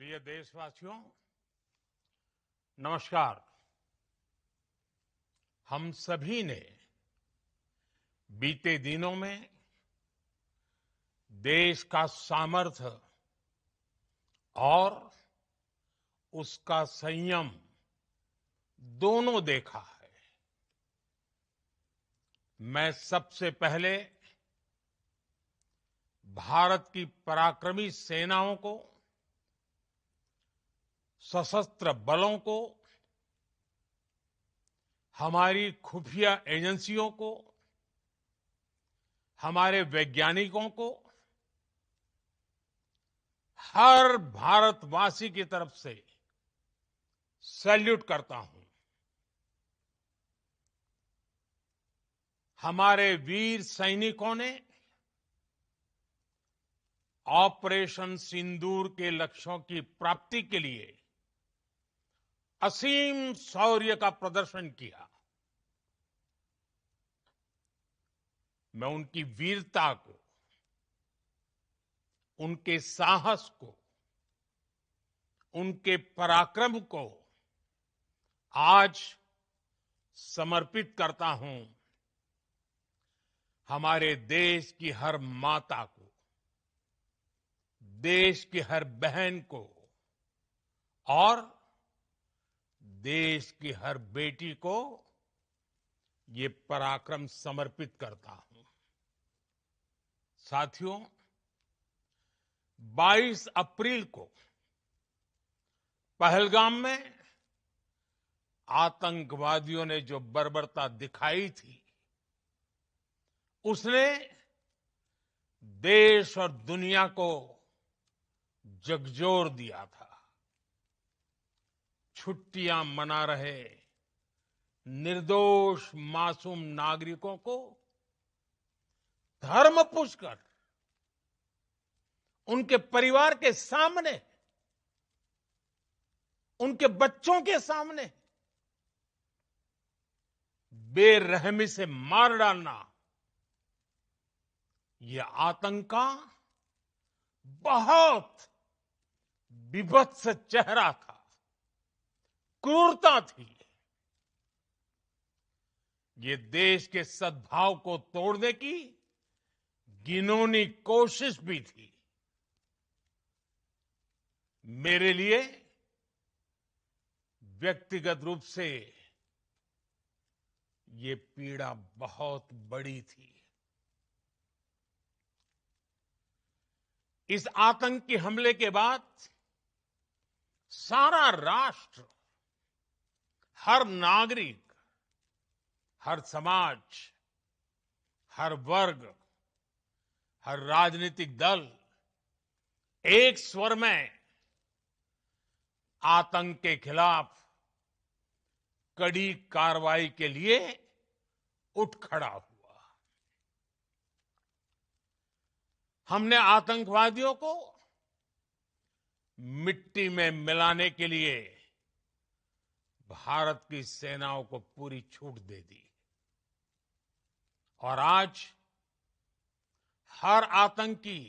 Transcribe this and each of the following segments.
प्रिय देशवासियों, नमस्कार। हम सभी ने बीते दिनों में देश का सामर्थ्य और उसका संयम दोनों देखा है। मैं सबसे पहले भारत की पराक्रमी सेनाओं को, सशस्त्र बलों को, हमारी खुफिया एजेंसियों को, हमारे वैज्ञानिकों को, हर भारतवासी की तरफ से सैल्यूट करता हूं। हमारे वीर सैनिकों ने ऑपरेशन सिंदूर के लक्ष्यों की प्राप्ति के लिए असीम शौर्य का प्रदर्शन किया। मैं उनकी वीरता को, उनके साहस को, उनके पराक्रम को आज समर्पित करता हूं। हमारे देश की हर माता को, देश की हर बहन को और देश की हर बेटी को ये पराक्रम समर्पित करता हूं। साथियों, 22 अप्रैल को पहलगाम में आतंकवादियों ने जो बर्बरता दिखाई थी, उसने देश और दुनिया को झकझोर दिया था। छुट्टियां मना रहे निर्दोष मासूम नागरिकों को धर्म पूछकर उनके परिवार के सामने, उनके बच्चों के सामने बेरहमी से मार डालना, यह आतंक का बहुत विभत्स चेहरा था, क्रूरता थी। ये देश के सद्भाव को तोड़ने की घिनौनी कोशिश भी थी। मेरे लिए व्यक्तिगत रूप से ये पीड़ा बहुत बड़ी थी। इस आतंकी हमले के बाद सारा राष्ट्र, हर नागरिक, हर समाज, हर वर्ग, हर राजनीतिक दल एक स्वर में आतंक के खिलाफ कड़ी कार्रवाई के लिए उठ खड़ा हुआ। हमने आतंकवादियों को मिट्टी में मिलाने के लिए भारत की सेनाओं को पूरी छूट दे दी और आज हर आतंकी,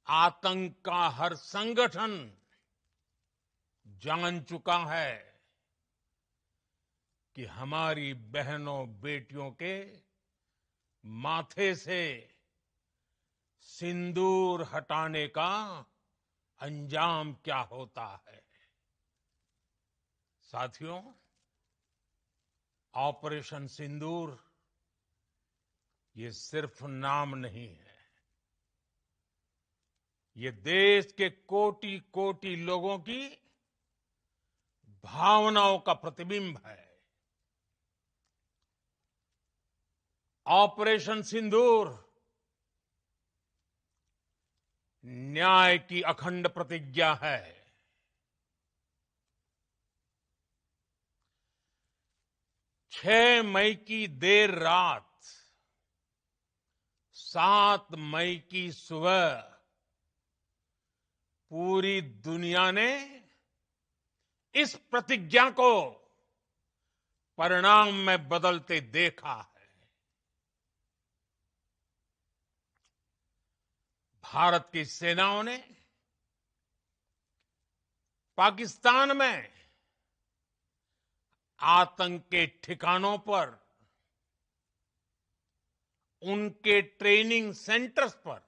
आतंक का हर संगठन जान चुका है कि हमारी बहनों बेटियों के माथे से सिंदूर हटाने का अंजाम क्या होता है। साथियों, ऑपरेशन सिंदूर ये सिर्फ नाम नहीं है, ये देश के कोटि कोटि लोगों की भावनाओं का प्रतिबिंब है। ऑपरेशन सिंदूर न्याय की अखंड प्रतिज्ञा है। 6 मई की देर रात, 7 मई की सुबह पूरी दुनिया ने इस प्रतिज्ञा को परिणाम में बदलते देखा है। भारत की सेनाओं ने पाकिस्तान में आतंक के ठिकानों पर, उनके ट्रेनिंग सेंटर्स पर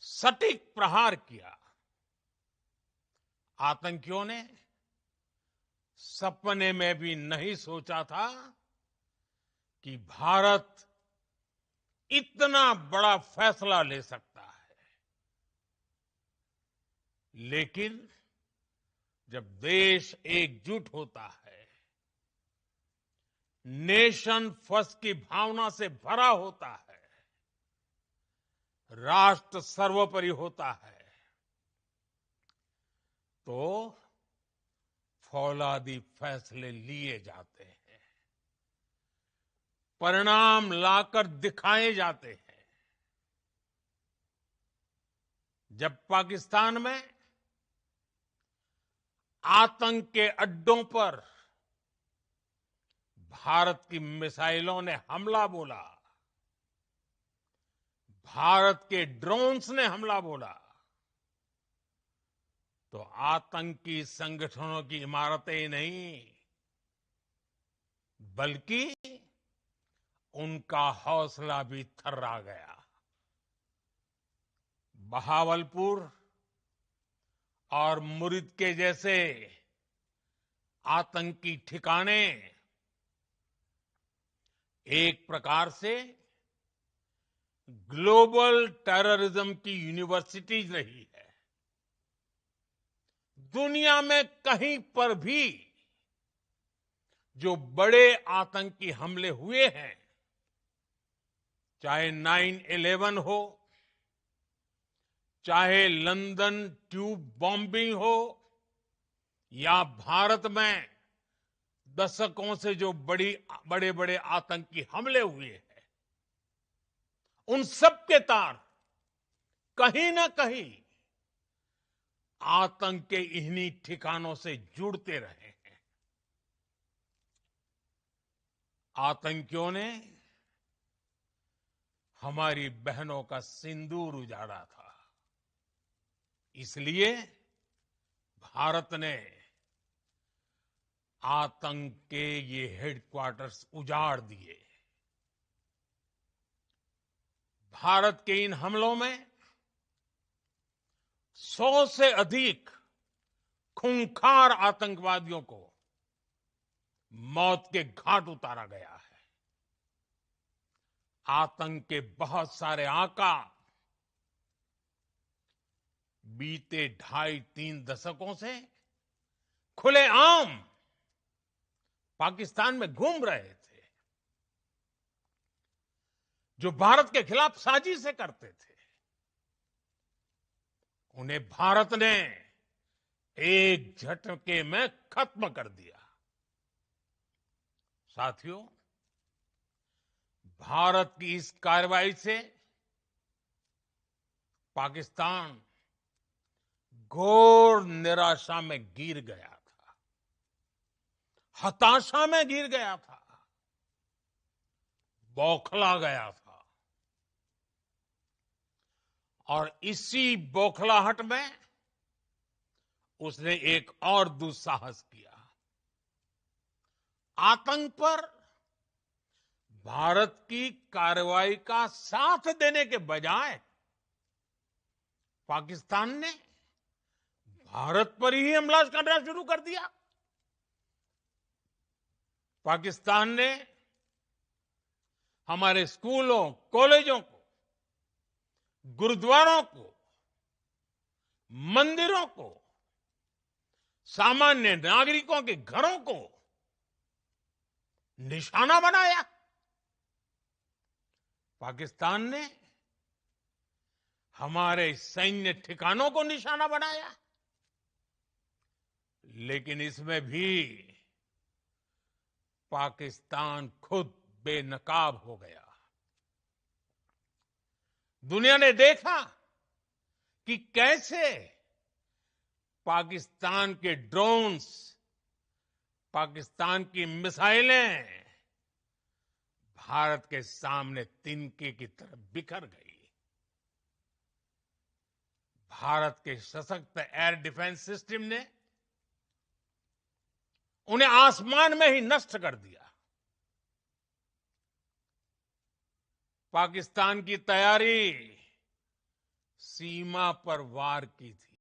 सटीक प्रहार किया। आतंकियों ने सपने में भी नहीं सोचा था कि भारत इतना बड़ा फैसला ले सकता है। लेकिन जब देश एकजुट होता है, नेशन फर्स्ट की भावना से भरा होता है, राष्ट्र सर्वोपरि होता है, तो फौलादी फैसले लिए जाते हैं, परिणाम लाकर दिखाए जाते हैं। जब पाकिस्तान में आतंक के अड्डों पर भारत की मिसाइलों ने हमला बोला, भारत के ड्रोन्स ने हमला बोला, तो आतंकी संगठनों की इमारतें नहीं, बल्कि उनका हौसला भी थर्रा गया। बहावलपुर और मुरिद के जैसे आतंकी ठिकाने एक प्रकार से ग्लोबल टेररिज्म की यूनिवर्सिटीज रही है। दुनिया में कहीं पर भी जो बड़े आतंकी हमले हुए हैं, चाहे 9/11 हो, चाहे लंदन ट्यूब बॉम्बिंग हो, या भारत में दशकों से जो बड़े बड़े आतंकी हमले हुए हैं, उन सब के तार कहीं ना कहीं आतंक के इन्हीं ठिकानों से जुड़ते रहे हैं। आतंकियों ने हमारी बहनों का सिंदूर उजाड़ा था, इसलिए भारत ने आतंक के ये हेडक्वार्टर्स उजाड़ दिए। भारत के इन हमलों में 100 से अधिक खूंखार आतंकवादियों को मौत के घाट उतारा गया है। आतंक के बहुत सारे आका बीते 2.5-3 दशकों से खुलेआम पाकिस्तान में घूम रहे थे, जो भारत के खिलाफ साजिशें करते थे। उन्हें भारत ने एक झटके में खत्म कर दिया। साथियों, भारत की इस कार्रवाई से पाकिस्तान घोर निराशा में गिर गया था, हताशा में गिर गया था, बौखला गया था। और इसी बौखलाहट में उसने एक और दुस्साहस किया। आतंक पर भारत की कार्रवाई का साथ देने के बजाय पाकिस्तान ने भारत पर ही हमला करना शुरू कर दिया। पाकिस्तान ने हमारे स्कूलों, कॉलेजों को, गुरुद्वारों को, मंदिरों को, सामान्य नागरिकों के घरों को निशाना बनाया। पाकिस्तान ने हमारे सैन्य ठिकानों को निशाना बनाया। लेकिन इसमें भी पाकिस्तान खुद बेनकाब हो गया। दुनिया ने देखा कि कैसे पाकिस्तान के ड्रोन्स, पाकिस्तान की मिसाइलें भारत के सामने तिनके की तरह बिखर गई। भारत के सशक्त एयर डिफेंस सिस्टम ने उन्हें आसमान में ही नष्ट कर दिया। पाकिस्तान की तैयारी सीमा पर वार की थी।